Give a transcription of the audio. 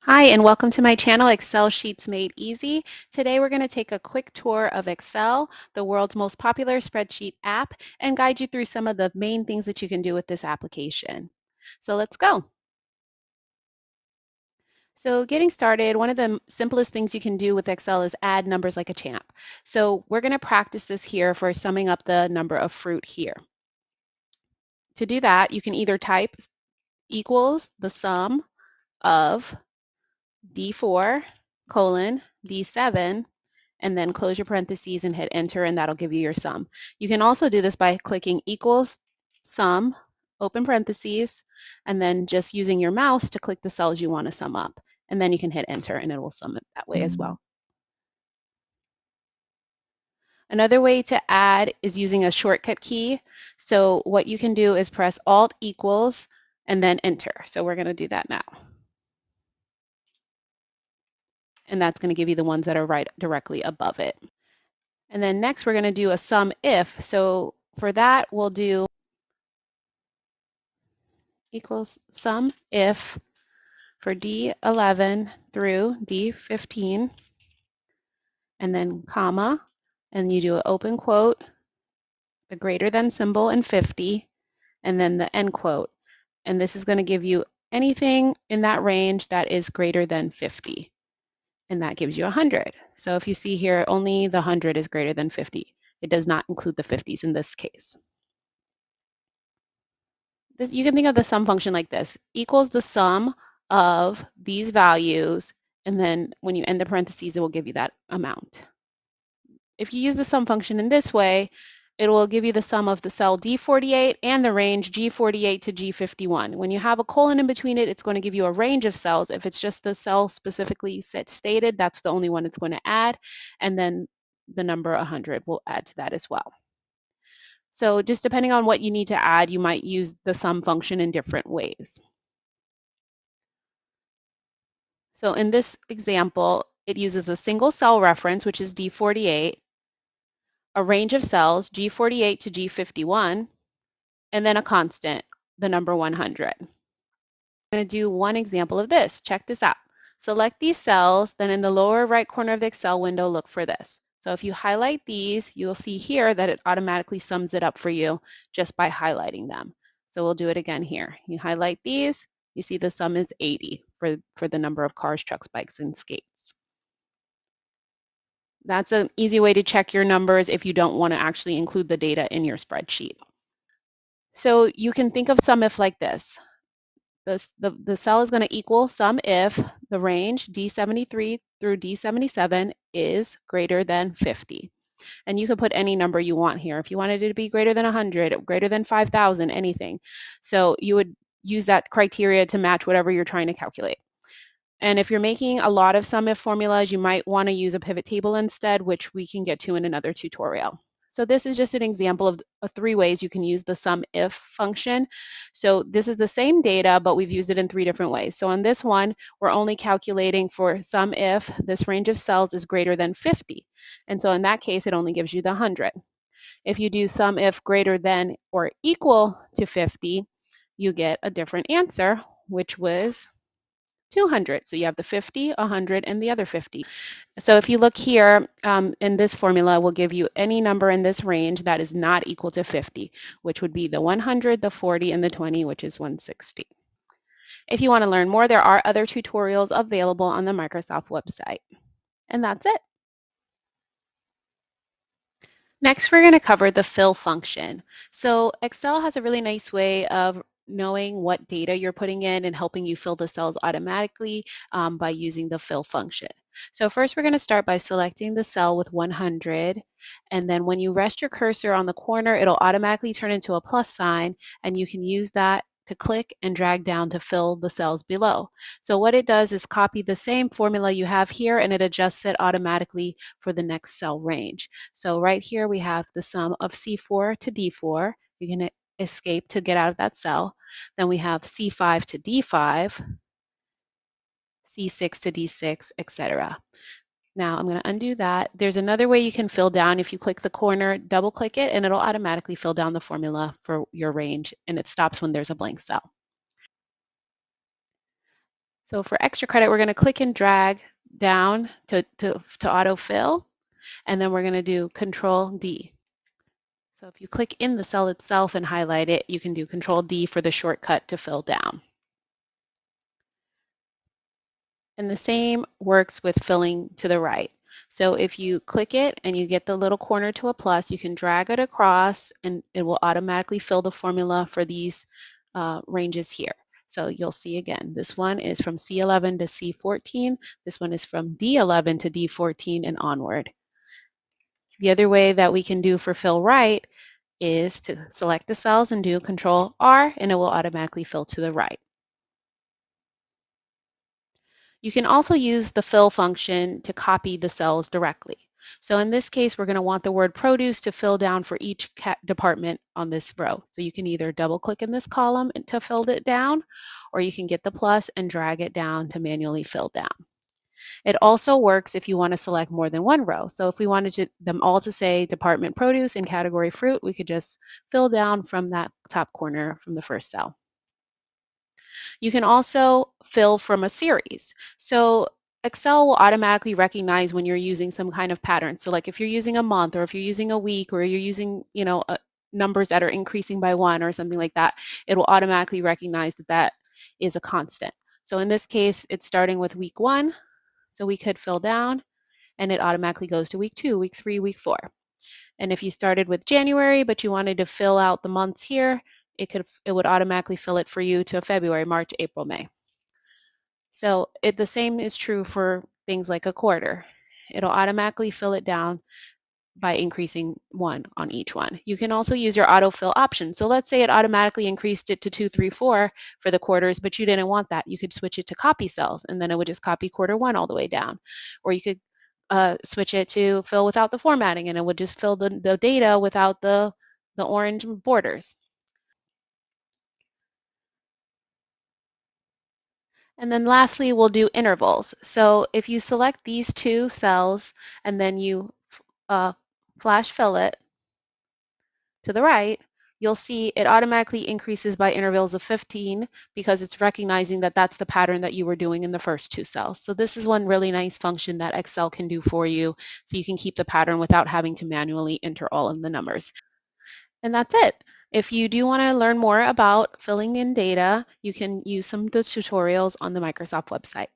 Hi, and welcome to my channel, Excel Sheets Made Easy. Today we're going to take a quick tour of Excel, the world's most popular spreadsheet app, and guide you through some of the main things that you can do with this application. So let's go. So getting started, one of the simplest things you can do with Excel is add numbers like a champ. So we're going to practice this here for summing up the number of fruit here. To do that, you can either type equals the sum of D4 colon D7 and then close your parentheses and hit enter, and that'll give you your sum. You can also do this by clicking equals sum, open parentheses, and then just using your mouse to click the cells you want to sum up. And then you can hit enter and it will sum it that way as well. Another way to add is using a shortcut key. So what you can do is press Alt equals and then enter. So we're going to do that now. And that's going to give you the ones that are right directly above it. And then next we're going to do a sum if. So for that we'll do equals sum if for D11 through D15 and then comma, and you do an open quote, the greater than symbol and 50, and then the end quote. And this is going to give you anything in that range that is greater than 50. And that gives you 100. So if you see here, only the 100 is greater than 50. It does not include the 50s in this case. You can think of the sum function like this, equals the sum of these values, and then when you end the parentheses, it will give you that amount. If you use the sum function in this way, it will give you the sum of the cell D48 and the range G48 to G51. When you have a colon in between it, it's going to give you a range of cells. If it's just the cell specifically stated, that's the only one it's going to add, and then the number 100 will add to that as well. So just depending on what you need to add, you might use the sum function in different ways. So in this example, it uses a single cell reference, which is D48, a range of cells, G48 to G51, and then a constant, the number 100. I'm going to do one example of this. Check this out. Select these cells, then in the lower right corner of the Excel window, look for this. So if you highlight these, you'll see here that it automatically sums it up for you just by highlighting them. So we'll do it again here. You highlight these, you see the sum is 80 for the number of cars, trucks, bikes, and skates. That's an easy way to check your numbers if you don't want to actually include the data in your spreadsheet. So you can think of SUMIF like this. The cell is going to equal sum if the range D73 through D77 is greater than 50. And you could put any number you want here. If you wanted it to be greater than 100, greater than 5,000, anything. So you would use that criteria to match whatever you're trying to calculate. And if you're making a lot of SUMIF formulas, you might want to use a pivot table instead, which we can get to in another tutorial. So this is just an example of 3 ways you can use the SUMIF function. So this is the same data, but we've used it in 3 different ways. So on this one, we're only calculating for SUMIF this range of cells is greater than 50. And so in that case, it only gives you the 100. If you do SUMIF greater than or equal to 50, you get a different answer, which was 200. So you have the 50, 100, and the other 50. So if you look here in this formula, we'll give you any number in this range that is not equal to 50, which would be the 100, the 40, and the 20, which is 160. If you want to learn more, there are other tutorials available on the Microsoft website. And that's it. Next, we're going to cover the fill function. So Excel has a really nice way of knowing what data you're putting in and helping you fill the cells automatically by using the fill function. So first we're going to start by selecting the cell with 100, and then when you rest your cursor on the corner, it'll automatically turn into a plus sign, and you can use that to click and drag down to fill the cells below. So what it does is copy the same formula you have here, and it adjusts it automatically for the next cell range. So right here we have the sum of C4 to D4. You can escape to get out of that cell. Then we have C5 to D5, C6 to D6, etc. Now I'm going to undo that. There's another way you can fill down. If you click the corner, double click it, and it'll automatically fill down the formula for your range, and it stops when there's a blank cell. So for extra credit, we're going to click and drag down to autofill, and then we're going to do Control D. So if you click in the cell itself and highlight it, you can do Control D for the shortcut to fill down. And the same works with filling to the right. So if you click it and you get the little corner to a plus, you can drag it across and it will automatically fill the formula for these ranges here. So you'll see again, this one is from C11 to C14. This one is from D11 to D14 and onward. The other way that we can do for fill right is to select the cells and do Control R, and it will automatically fill to the right. You can also use the fill function to copy the cells directly. So in this case, we're going to want the word produce to fill down for each department on this row. So you can either double click in this column to fill it down, or you can get the plus and drag it down to manually fill down. It also works if you want to select more than one row. So if we wanted them all to say department produce and category fruit, we could just fill down from that top corner from the first cell. You can also fill from a series. So Excel will automatically recognize when you're using some kind of pattern. So like if you're using a month or if you're using a week or you're using, numbers that are increasing by 1 or something like that, it will automatically recognize that that is a constant. So in this case, it's starting with week 1. So we could fill down and it automatically goes to week 2, week 3, week 4. And if you started with January, but you wanted to fill out the months here, it would automatically fill it for you to February, March, April, May. So the same is true for things like a quarter. It'll automatically fill it down by increasing 1 on each one. You can also use your autofill option. So let's say it automatically increased it to 2, 3, 4 for the quarters, but you didn't want that. You could switch it to copy cells, and then it would just copy quarter 1 all the way down. Or you could switch it to fill without the formatting, and it would just fill the data without the orange borders. And then lastly, we'll do intervals. So if you select these 2 cells and then you flash fill it to the right, you'll see it automatically increases by intervals of 15 because it's recognizing that that's the pattern that you were doing in the first 2 cells. So this is one really nice function that Excel can do for you so you can keep the pattern without having to manually enter all of the numbers. And that's it. If you do want to learn more about filling in data, you can use some of the tutorials on the Microsoft website.